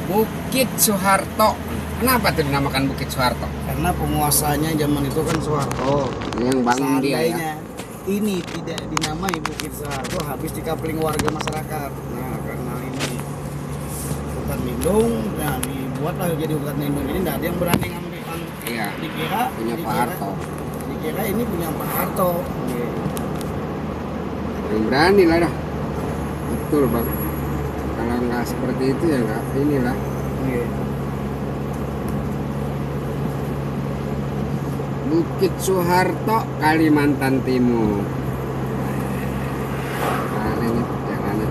Bukit Soeharto. Kenapa tuh dinamakan Bukit Soeharto? Karena penguasanya zaman itu kan Soeharto. Yang bangun dia ya. Seandainya ini tidak dinamai Bukit Soeharto, habis dikapling warga masyarakat. Nah, karena ini hutan lindung, nah dibuatlah jadi hutan lindung ini. Nggak ada yang berani ngambil. Iya. Dikira Punya Pak Harto. Dikira ini punya Pak Harto. Yang berani lah dah. Betul bang. Kalau nggak seperti itu ya nggak inilah. Iya. Bukit Soeharto, Kalimantan Timur. Nah, ini jalannya.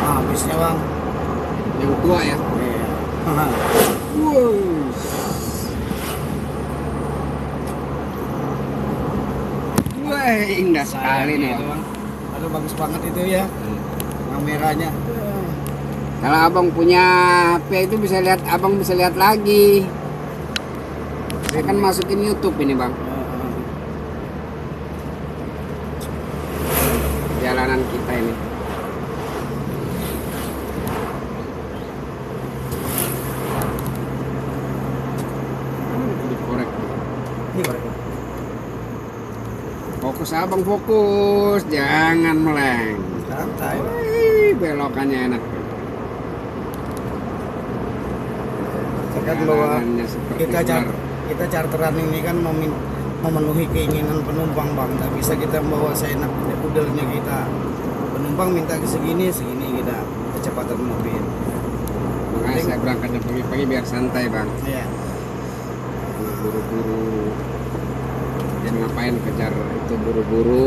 Nah, habisnya bang. Yang tua ya. Iya. Wow. Wah, indah sekali nih Itu, bang. bang. Aduh bagus banget itu ya kameranya. Kalau abang punya HP itu bisa lihat, abang bisa lihat lagi. Saya kan masukin YouTube ini bang. Jalanan kita ini. Dikorek. Ini korek. Fokus abang, fokus, jangan meleng. Santai. Wih, belokannya enak. Kan bahwa Jalanannya seperti ular. kita charteran ini kan memenuhi keinginan penumpang bang. Nggak bisa kita membawa seenak udelnya kita. Penumpang minta ke segini kita kecepatan mobil. Makanya saya berangkatnya pagi-pagi biar santai bang. Iya. Buru-buru. Jangan ngapain kejar itu buru-buru.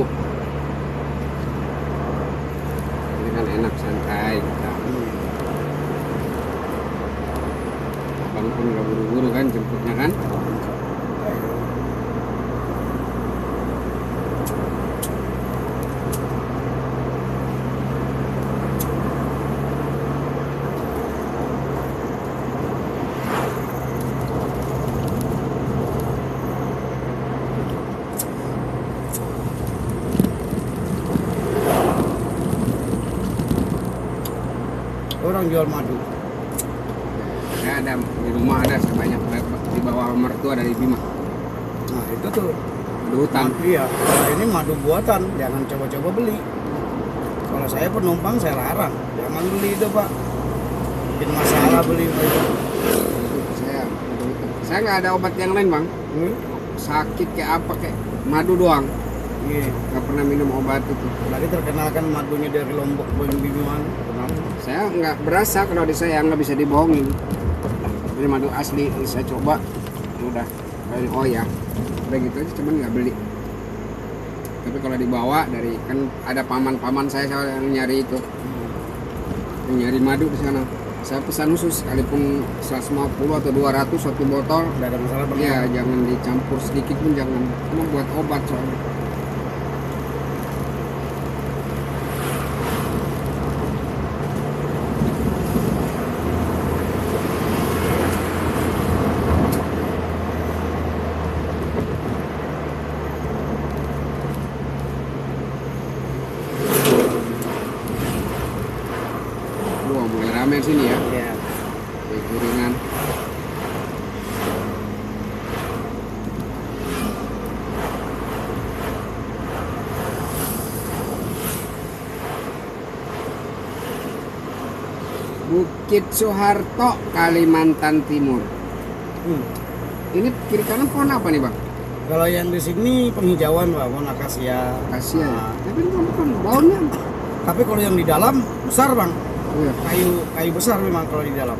Ini kan enak santai kita. Abang pun nggak buru-buru kan jemputnya kan. Orang jual madu. Saya ada di rumah, ada sebanyak di bawah mertua dari Bima. Nah itu tuh Di hutan. Iya. Kalau ini madu buatan, jangan coba-coba beli. Kalau saya penumpang saya larang, jangan beli itu pak. Bikin masalah beli itu. Saya nggak ada obat yang lain bang. Sakit kayak apa kayak madu doang. Iya. Nggak pernah minum obat itu. Tadi terkenal kan madunya dari Lombok Binuan. Saya nggak berasa kalau di saya nggak bisa dibohongin. Ini madu asli, saya coba, udah, oh ya, udah gitu aja, cuman nggak beli. Tapi kalau dibawa dari kan ada paman-paman saya yang nyari itu, yang nyari madu di sana. Saya pesan khusus, sekalipun 150 atau 200 satu botol. Nggak ada masalah bang. Ya jangan dicampur sedikit pun jangan, cuma buat obat soalnya. Wah mulai rame sini ya, Iya. di Kuringan. Bukit Soeharto, Kalimantan Timur. Ini kiri kanan pohon apa nih bang? Kalau yang di sini penghijauan pak, pohon akasia. Kasihan. Nah, Tapi ini bukan baunya. tapi kalau yang di dalam besar bang, Iya. kayu besar memang kalau di dalam.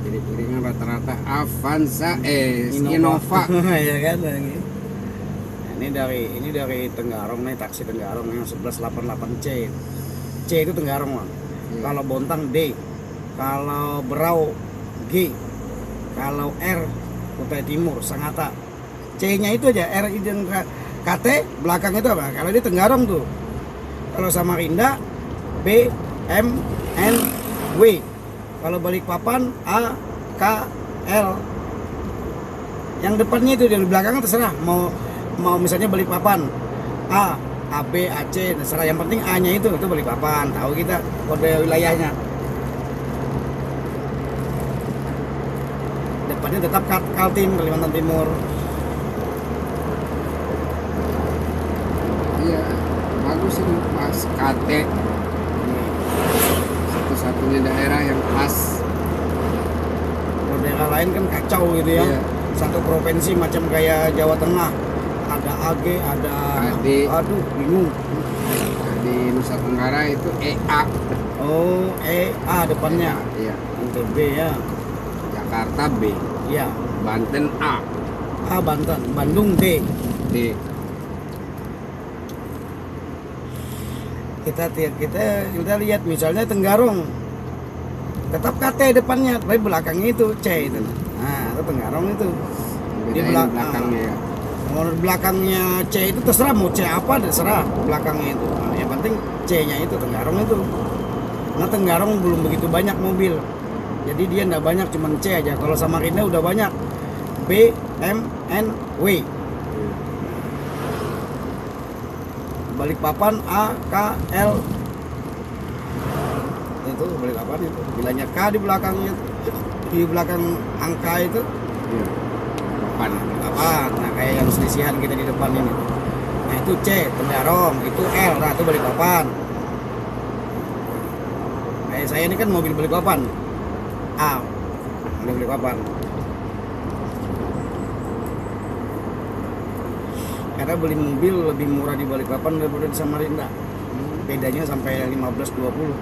Jadi Kuringan rata-rata Avanza Innova. Ya kan. Nah, ini dari Tenggarong nih, taksi Tenggarong yang 1188C. C itu Tenggarong, Bang. Iya. Kalau Bontang D, kalau Berau G, kalau R Kutai Timur Sangatta. C-nya itu aja, R yang KT belakang itu apa? Kalau di Tenggarong tuh. Kalau Samarinda B M N W. Kalau Balikpapan A K L. Yang depannya itu, yang di belakang terserah. Mau misalnya Balikpapan A B A C, terserah. Yang penting A-nya itu Balikpapan. Tahu kita kode wilayahnya. Depannya tetap Kaltim, Kalimantan Timur. Iya, bagus ini pas KT. Satu-satunya daerah yang pas. Kalau daerah lain kan kacau gitu ya. Iya. Satu provinsi macam kayak Jawa Tengah, ada AG, ada AD. aduh bingung. Di Nusa Tenggara itu EA. Oh, A depannya. Iya. NTB ya. Jakarta B. Ya. Banten A. Banten, Bandung D. D. Kita lihat misalnya Tenggarong. Tetap KT depannya, tapi belakangnya itu C itu. Nah, itu Tenggarong itu. Di Bedain belakangnya ya. Kalau belakangnya C itu terserah mau C apa, terserah belakangnya itu. Nah, yang penting C-nya itu Tenggarong itu. Nah, Tenggarong belum begitu banyak mobil. Jadi dia enggak banyak, cuman C aja. Kalau Samarinda udah banyak. B M N W. Balikpapan A K L. Itu Balikpapan itu. Bilanya K di belakangnya, di belakang angka itu. Iya. Papan. Balikpapan. Nah, kayak yang selisihan kita di depan ini. Nah, itu C Tenggarong, itu L, nah itu Balikpapan. Kayak saya ini kan mobil Balikpapan. A. Mobil Balikpapan. Karena beli mobil lebih murah di Balikpapan daripada di Samarinda. Bedanya sampai 15-20.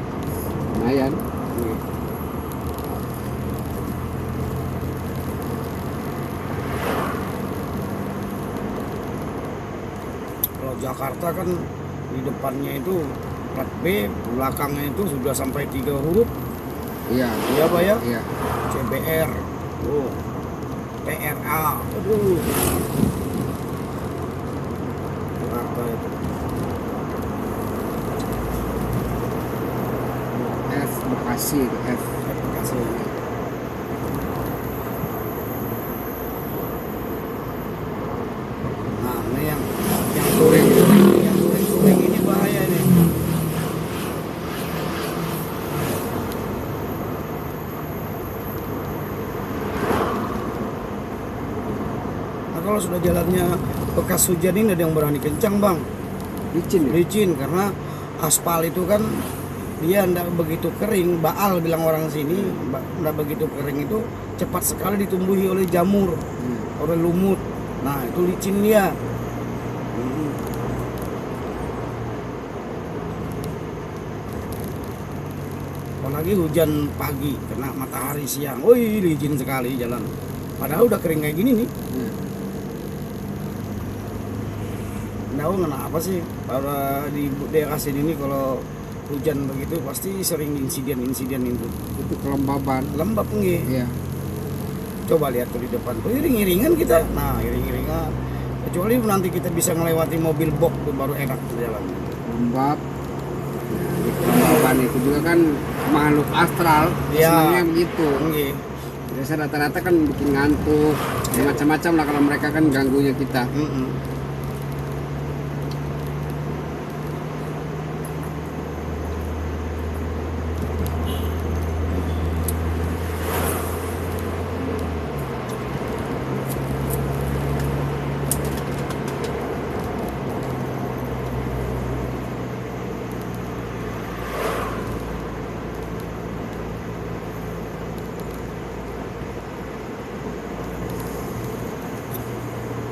Lumayan. Kalau Jakarta kan di depannya itu plat B, belakangnya itu sudah sampai 3 huruf. Iya. Iya Pak ya? Iya. CBR. Oh. TRA. Aduh. Jakarta itu. F Bekasi itu F. Bekasi. Nah, ini yang touring ini bahaya nih. Nah, kalau sudah jalannya bekas hujan ini ada yang berani kencang, Bang. Licin ya? Licin karena aspal itu kan dia tidak begitu kering. Baal bilang orang sini, tidak begitu kering itu cepat sekali ditumbuhi oleh jamur, oleh lumut. Nah, itu licin dia. Apalagi hujan pagi kena matahari siang, wih licin sekali jalan. Padahal udah kering kayak gini nih. Tahu kenapa sih para di daerah sini nih kalau hujan begitu pasti sering insiden-insiden itu. Itu kelembaban. Lembab nggih. Iya. Coba lihat tuh di depan tuh iring-iringan kita. Nah, iring-iringan. Kecuali nanti kita bisa melewati mobil box tuh baru enak tuh jalan. Lembab. Nah, di kelembaban itu juga kan makhluk astral. Iya. Sebenarnya begitu. Nggih. Biasa rata-rata kan bikin ngantuk. Macam-macam lah kalau mereka kan ganggunya kita.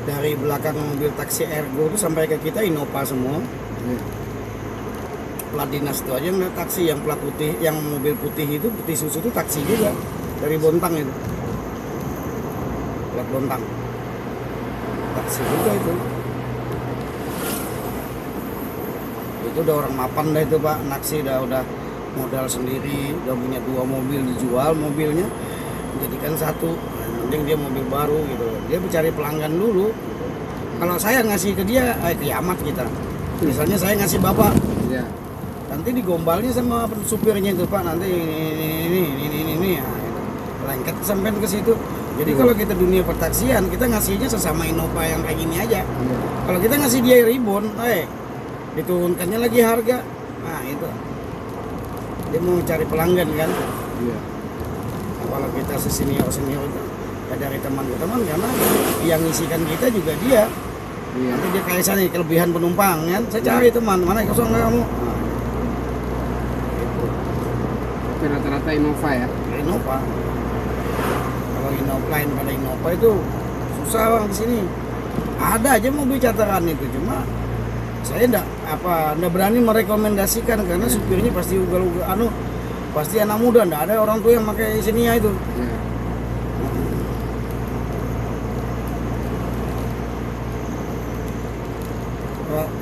Dari belakang mobil taksi Ergo itu sampai ke kita Innova semua. Plat dinas itu aja taksi yang plat putih, yang mobil putih itu putih susu itu taksi juga dari Bontang itu. plat Bontang. Taksi juga itu. Itu udah orang mapan dah itu Pak, Naksi udah modal sendiri, udah punya 2 mobil, dijual mobilnya jadikan 1. Mending dia mobil baru gitu. Dia mencari pelanggan dulu gitu. Kalau saya ngasih ke dia, kiamat kita. Misalnya saya ngasih Bapak, Iya. nanti digombalnya sama supirnya itu Pak, nanti ini nah, gitu. Lengket sampai ke situ. Jadi kalau kita dunia pertaksian, kita ngasihnya sesama Innova yang kayak gini aja. Iya. Kalau kita ngasih dia ribon, diturunkannya lagi harga. Nah itu dia mau cari pelanggan kan. Iya. Nah, kalau kita senior itu ya dari teman ke teman, karena yang ngisikan kita juga dia. Iya. Nanti dia kayak sana kelebihan penumpang kan, saya cari teman mana yang kosong nggak kamu. Nah, itu Tapi rata-rata Innova ya. Innova. Kalau Innova lain pada Innova itu susah bang di sini. Ada aja mobil cataran itu, cuma saya enggak berani merekomendasikan karena supirnya pasti ugal-ugal pasti anak muda, enggak ada orang tua yang pakai Xenia itu. Iya.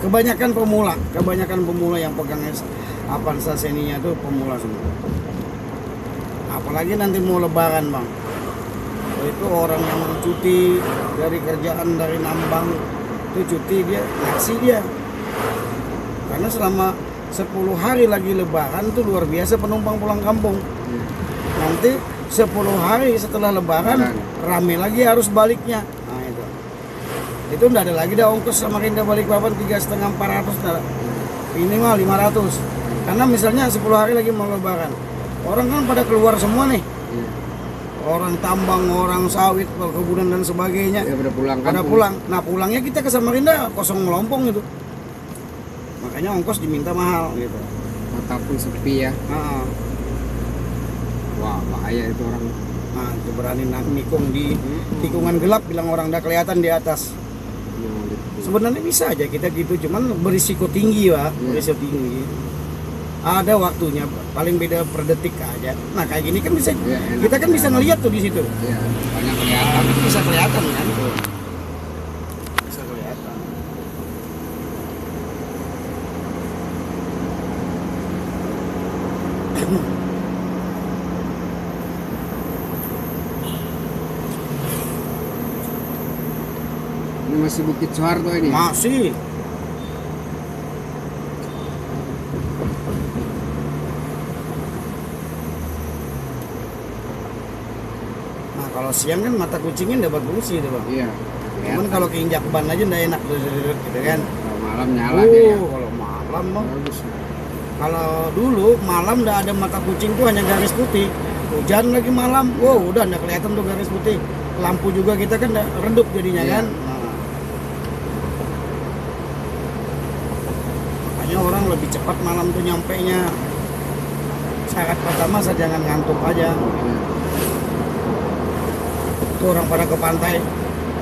Kebanyakan pemula yang pegang Avanza Xenia itu pemula semua. Apalagi nanti mau lebaran bang, itu orang yang cuti dari kerjaan dari nambang itu cuti dia naksi dia. Karena selama 10 hari lagi lebaran itu luar biasa penumpang pulang kampung. Iya. Nanti 10 hari setelah lebaran rame lagi harus baliknya. Nah itu enggak ada lagi dah ongkos Samarinda Balikpapan 3,5-400 dah. Minimal 500. Karena misalnya 10 hari lagi mau lebaran. Orang kan pada keluar semua nih. Iya. Orang tambang, orang sawit, perkebunan dan sebagainya. Ya, pada pulang Pada kampung. pulang. Nah, pulangnya kita ke Samarinda kosong melompong itu. Makanya ongkos diminta mahal gitu. Kota pun sepi ya. Nah, Wah, bahaya itu orang. itu berani nikung di tikungan gelap bilang orang udah kelihatan di atas. Sebenarnya bisa aja kita gitu, cuman berisiko tinggi Pak, berisiko tinggi. Ada waktunya, paling beda per detik aja. Nah kayak gini kan bisa, kita kan bisa ngelihat tuh di situ. Iya, banyak kelihatan. Bisa kelihatan kan? Bisa kelihatan. Ini masih Bukit Soeharto ini. Masih. Nah kalau siang kan mata kucingnya dapat fungsi itu bang. Iya. Cuman kalau keinjak ban aja nggak enak gitu kan. Kalau malam nyala dia. Ya. Kalau malam bang. Bagus. Kalau dulu malam nggak ada mata kucing tuh hanya garis putih. Hujan lagi malam, udah nggak kelihatan tuh garis putih. Lampu juga kita kan nggak redup jadinya kan. Nah. Makanya orang lebih cepat malam tuh nyampenya. Syarat pertama saya jangan ngantuk aja. Tuh orang pada ke pantai,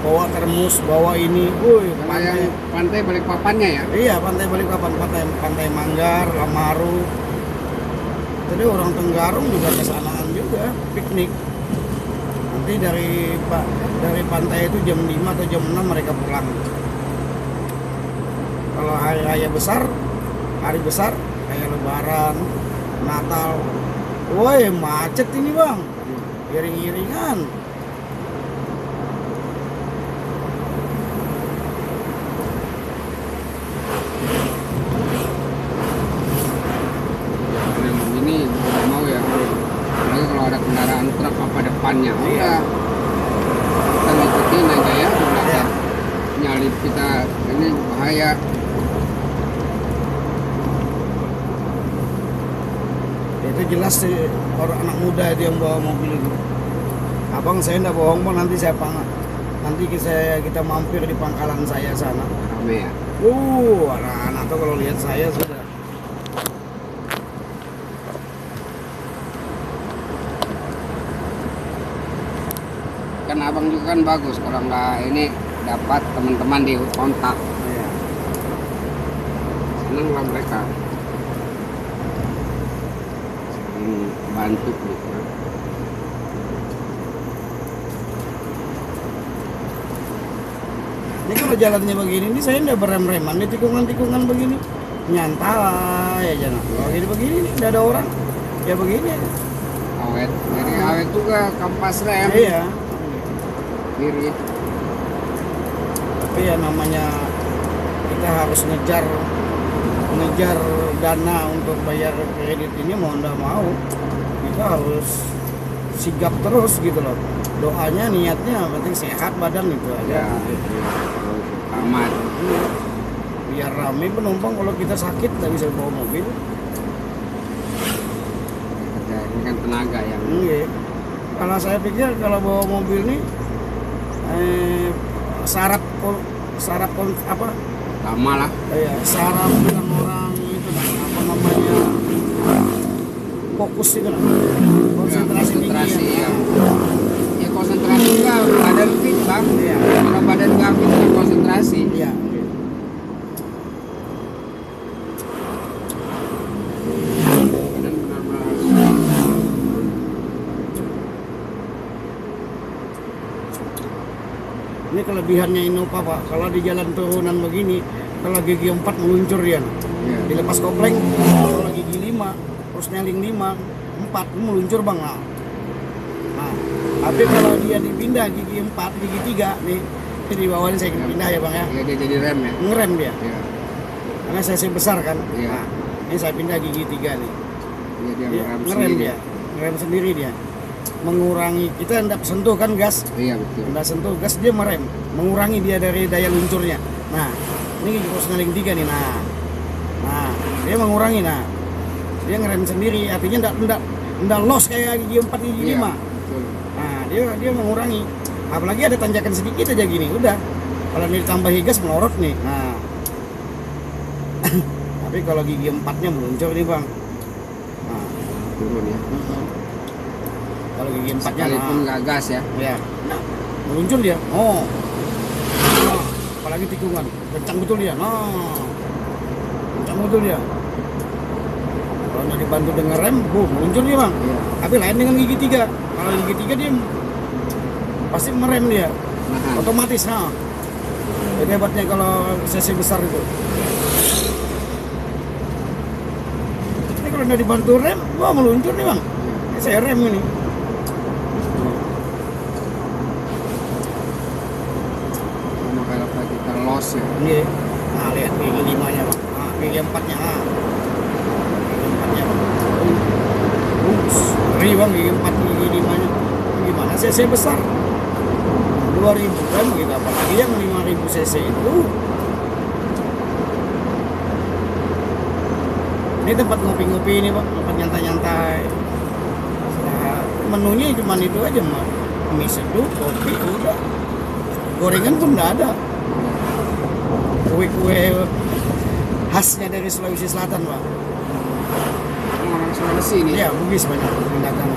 bawa termos, bawa ini, Karena yang pantai Balikpapannya ya. Iya, pantai Balikpapan, pantai Manggar, Lamaru. Jadi orang Tenggarong juga kesanaan juga, piknik. Nanti dari pantai itu jam 5 atau jam 6 mereka pulang. Kalau hari raya besar, kayak Lebaran, Natal, woi macet ini bang, iring-iringan. Ini nggak mau ya. Apalagi kalau ada kendaraan truk apa depannya, udah kita ngikutin aja ya. Belakang nyalip kita, ini bahaya. Itu jelas sih orang anak muda itu yang bawa mobil itu. Abang saya enggak bohong bang, nanti kita mampir di pangkalan saya sana. Rame ya. Anak-anak tuh kalau lihat saya sudah. Kan abang juga kan bagus kalau nggak ini dapat teman-teman di kontak. Iya. Seneng lah mereka. Bantu gitu. Ini kalau jalannya begini, ini saya nggak berem-reman di tikungan-tikungan begini, nyantai aja. Nah, kalau begini nih, nggak ada orang, ya begini. Awet, jadi awet juga kampas rem. Iya. Kiri. Tapi ya namanya kita harus ngejar dana untuk bayar kredit ini mau nggak mau kita harus sigap terus gitu loh. Doanya niatnya penting sehat badan itu aja. Ya, aman. Biar rame penumpang, kalau kita sakit nggak bisa bawa mobil. Ya, ini kan tenaga yang Iya. Kalau saya pikir kalau bawa mobil nih syarat apa? lama lah. Ya, syarat dengan orang itu nah, apa namanya fokus itu nah. Konsentrasi konsentrasi tinggi ya. Ya konsentrasi juga badan fit bang. Iya. Kalau badan nggak fit nggak konsentrasi. Iya. Badan benar-benar Ini kelebihannya Innova Pak, kalau di jalan turunan begini, kalau gigi 4 meluncur dia, ya. dilepas kopling, kalau gigi 5, terus nyeling 5, 4 meluncur bang lah. Nah, tapi kalau dia dipindah gigi 4, gigi 3 nih, ini di bawah ini saya pindah ya bang ya, Ya dia jadi rem ya. ngerem dia, Ya. karena saya besar kan. Iya. Nah, ini saya pindah gigi 3 nih, Ya, dia dia ngerem ngerem sendiri. dia, ngerem sendiri dia, mengurangi kita hendak sentuh kan gas. Iya betul. Hendak sentuh gas dia merem, mengurangi dia dari daya luncurnya. Nah, ini gigi posnaling 3 nih. Nah, dia mengurangi. Nah, dia ngerem sendiri. Artinya enggak loss kayak gigi 4, gigi 5. Iya, betul. Nah, dia mengurangi. Apalagi ada tanjakan sedikit aja gini, udah. Kalau ini ditambahi gas melorot nih. Nah. Tapi kalau gigi 4-nya meluncur nih, Bang. Nah, Turun ya. kalau gigi 4-nya Sekalipun nggak gas ya. ya, nah, meluncur dia. Oh, nah, apalagi tikungan, kencang betul dia. Nah, kencang betul dia. Kalau nggak dibantu dengan rem, meluncur dia bang. Iya. Tapi lain dengan gigi 3. Kalau gigi 3 dia pasti merem dia, Nah, otomatis. Nah, jadi hebatnya kalau cc besar itu. Ini kalau nggak dibantu rem, meluncur nih bang. Ini saya rem ini. sama kalau kita loss ya. Iya. Nah, lihat gigi 5-nya, Bang. Nah, gigi 4-nya. Nah. Gigi 4-nya. Ngeri, Bang, gigi 4, gigi 5-nya. Gimana cc besar? 2000 kan gitu, apalagi yang 5000 cc itu. Ini tempat ngopi-ngopi ini, Bang, tempat nyantai-nyantai. Nah, menunya cuma itu aja, Bang. Mie seduh, kopi, udah. Gorengan pun enggak ada. Kue-kue khasnya dari Sulawesi Selatan, Pak. Orang Sulawesi ini. Iya, Bugis banyak yang datang.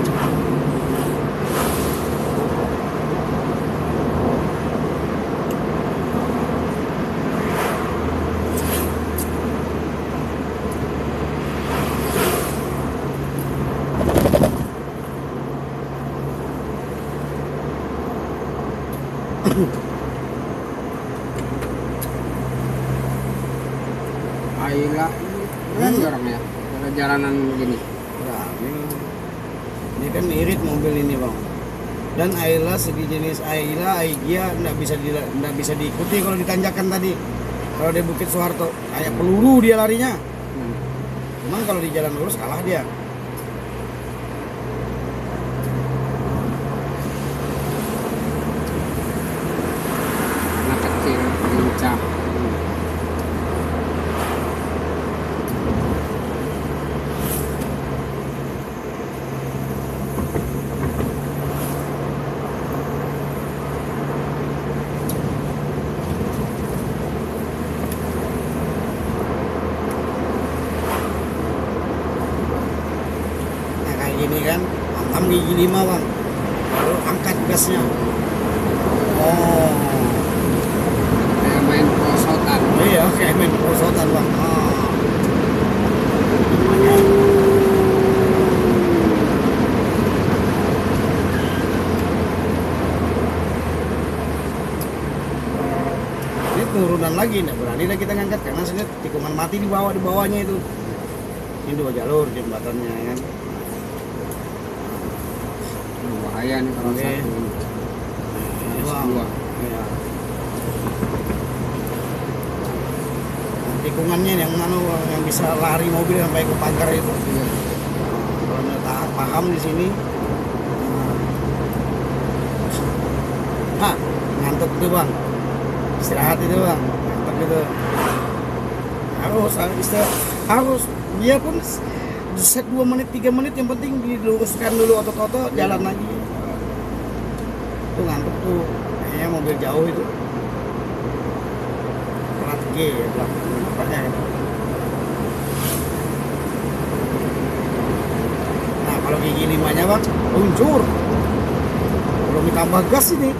Aila ini orangnya. Kalau jalanan begini. Nah, ini kan irit mobil ini, Bang. Dan Ayla sejenis Ayla, Aigia nggak bisa diikuti kalau ditanjakan tadi. Kalau di Bukit Soeharto kayak peluru dia larinya. Cuman kalau di jalan lurus kalah dia. Anak kecil, lincah. Nah kayak gini kan, hantam gigi 5 bang, baru angkat gasnya. Oh, Kayak main perosotan. iya kayak main perosotan bang. turunan lagi, nggak berani dah kita ngangkat karena saya tikungan mati di bawahnya itu. Ini 2 jalur jembatannya kan. Bahaya nih kalau Oke. satu. Harus Bang. dua. Iya. Tikungannya yang mana Bang, yang bisa lari mobil sampai ke pagar itu. Iya. Kalau nggak paham di sini, ngantuk tuh bang, istirahat itu bang, ngantuk itu. Harus dia pun set 2 menit 3 menit yang penting diluruskan dulu otot-otot, jalan lagi. Itu ngantuk tuh, kayaknya mobil jauh itu. Plat G ya belakangnya. Nah kalau gigi 5-nya bang, luncur. Belum ditambah gas ini.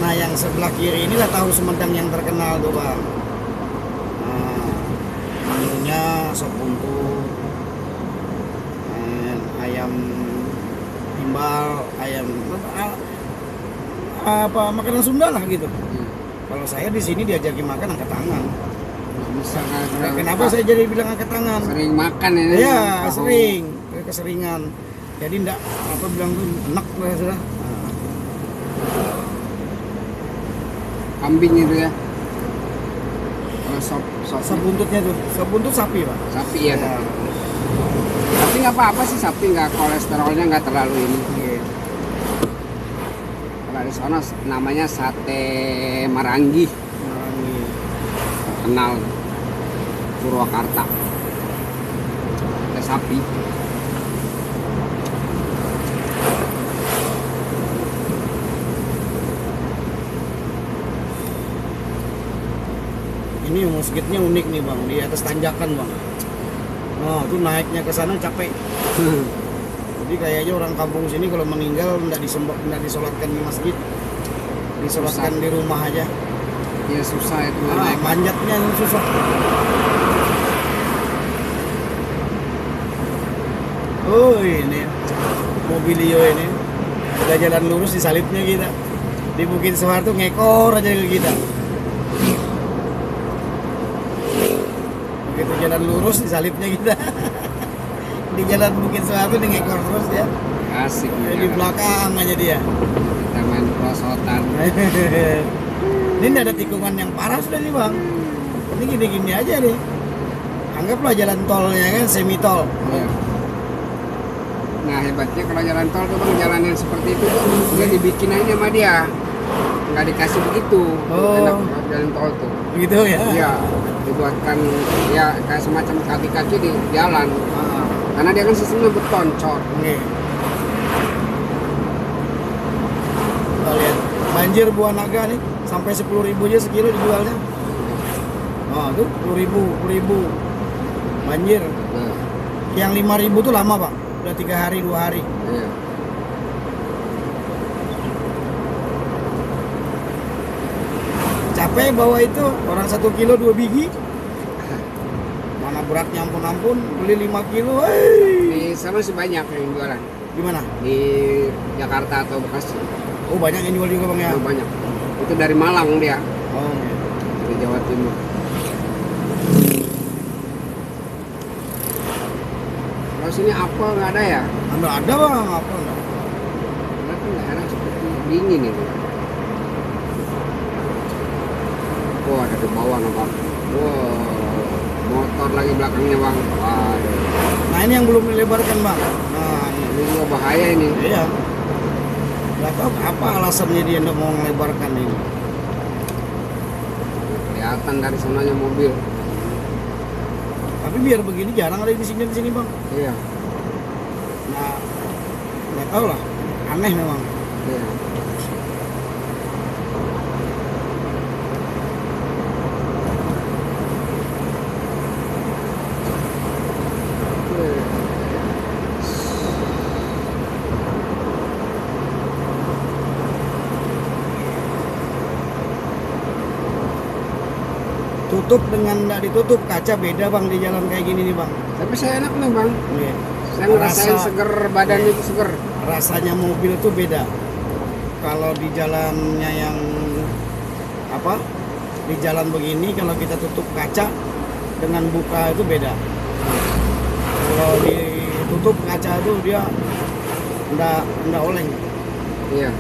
Nah yang sebelah kiri inilah tahu Sumedang yang terkenal tuh bang. Nah, menunya sop buntut, ayam timbal, ayam apa makanan Sunda lah gitu. Kalau saya di sini diajaki makan angkat tangan. Bisa kan? Nah, kenapa saya jadi bilang angkat tangan? Sering makan ya? Iya Tahu. sering, keseringan. Jadi enggak apa bilang tuh enak lah sudah. Kambing itu ya. Kalau Sop buntutnya tuh, sop buntut sapi pak. sapi ya. Tapi nggak apa-apa sih sapi, nggak kolesterolnya nggak terlalu ini. Kalau di sana namanya sate Marangi, terkenal Purwakarta. Ada sapi. Ini masjidnya unik nih bang, di atas tanjakan bang. Nah itu naiknya ke sana capek. Jadi kayaknya orang kampung sini kalau meninggal nggak disolatkan di masjid, disolatkan di rumah aja. Ya susah itu Nah, naik. manjatnya yang susah. Oh ini mobilio ini udah jalan lurus di salibnya kita. Di Bukit Soeharto ngekor aja ke kita. Begitu jalan lurus di salibnya kita. Di jalan Bukit Soeharto di ngekor terus ya. Asik Di nih. belakang aja dia. Kita main perosotan. Ini nggak ada tikungan yang parah sudah nih bang. Ini gini-gini aja nih. Anggaplah jalan tolnya kan semi tol. Ya. Nah hebatnya kalau jalan tol tuh bang, jalan yang seperti itu tuh dia dibikin aja sama dia, nggak dikasih begitu. Oh. Enak banget jalan tol tuh. Begitu ya. Iya, dibuatkan ya kayak semacam kaki-kaki di jalan. Ah, Karena dia kan sistemnya beton, cor. oke. Kita lihat banjir buah naga nih sampai 10.000 aja sekilo dijualnya. Oh tuh 10.000 banjir. Nah, Yang 5.000 tuh lama pak, udah 3 hari 2 hari. iya. Capek bawa itu orang 1 kilo 2 biji. Mana beratnya ampun-ampun, beli 5 kilo. Di sana sih banyak yang jualan Gimana? di Jakarta atau Bekasi. Oh banyak yang jual juga bang ya. Itu banyak. Itu dari Malang dia, Oh. dari Jawa Timur. Kalau sini apel nggak ada ya? Ada bang apa enggak? Karena kan daerah seperti dingin itu. Wah ada di bawah nih bang. Wah motor lagi belakangnya bang. Waduh. Nah ini yang belum dilebarkan bang. Nah ini. Ini juga bahaya ini. Iya. Gak tahu apa alasannya dia tidak mau melebarkan ini. Kelihatan dari sananya mobil. Tapi biar begini jarang ada di sini bang. Iya. Nah nggak tahu lah. Aneh memang. Iya. Tutup dengan nggak ditutup kaca beda bang di jalan kayak gini nih bang. Tapi saya enak nih bang. Iya. Saya ngerasain Rasa- seger, badan itu seger. Rasanya mobil tuh beda. Kalau di jalannya yang apa di jalan begini kalau kita tutup kaca dengan buka itu beda. Kalau ditutup kaca itu dia enggak oleng. Iya.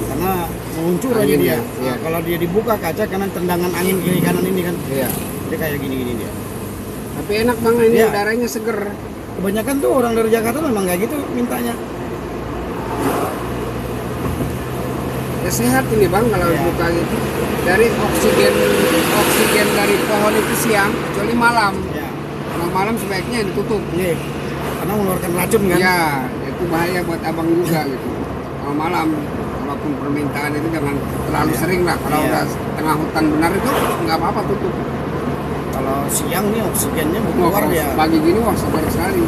Karena meluncur aja Angin dia. ya, iya. Nah, kalau dia dibuka kaca karena tendangan angin kiri kanan ini kan. Iya. Dia kayak gini-gini dia. Tapi enak Bang ini Iya. udaranya seger. Kebanyakan tuh orang dari Jakarta memang kayak gitu mintanya. Ya sehat ini Bang kalau Iya. buka gitu. Dari oksigen dari pohon itu siang kecuali malam. Ya. Kalau malam sebaiknya ditutup. Iya. Karena mengeluarkan racun kan. Ya, itu bahaya buat abang juga gitu. Kalau malam, walaupun permintaan itu jangan terlalu Iya. sering lah. Kalau Iya. udah tengah hutan benar itu nggak apa-apa tutup. Kalau siang nih oksigennya Wah, keluar kalau ya. pagi gini wah segar sekali.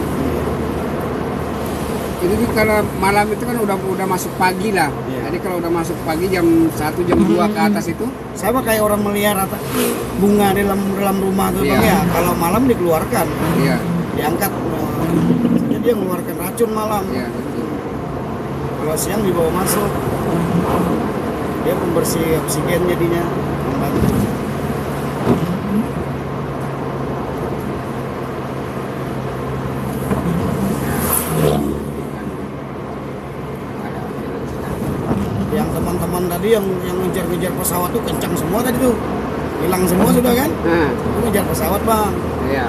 Jadi kalau malam itu kan udah masuk pagi lah. Iya. Jadi kalau udah masuk pagi jam 1 jam 2 ke atas itu Sama kayak orang melihara bunga di dalam rumah tuh Iya. Bang ya. Kalau malam dikeluarkan, iya, diangkat. Jadi dia mengeluarkan racun malam. iya betul. Kalau siang dibawa masuk, dia pembersih oksigen jadinya, membantu. Yang teman-teman tadi yang ngejar-ngejar pesawat tuh kencang semua tadi tuh, hilang semua sudah kan? Nah, Itu ngejar pesawat Bang. iya.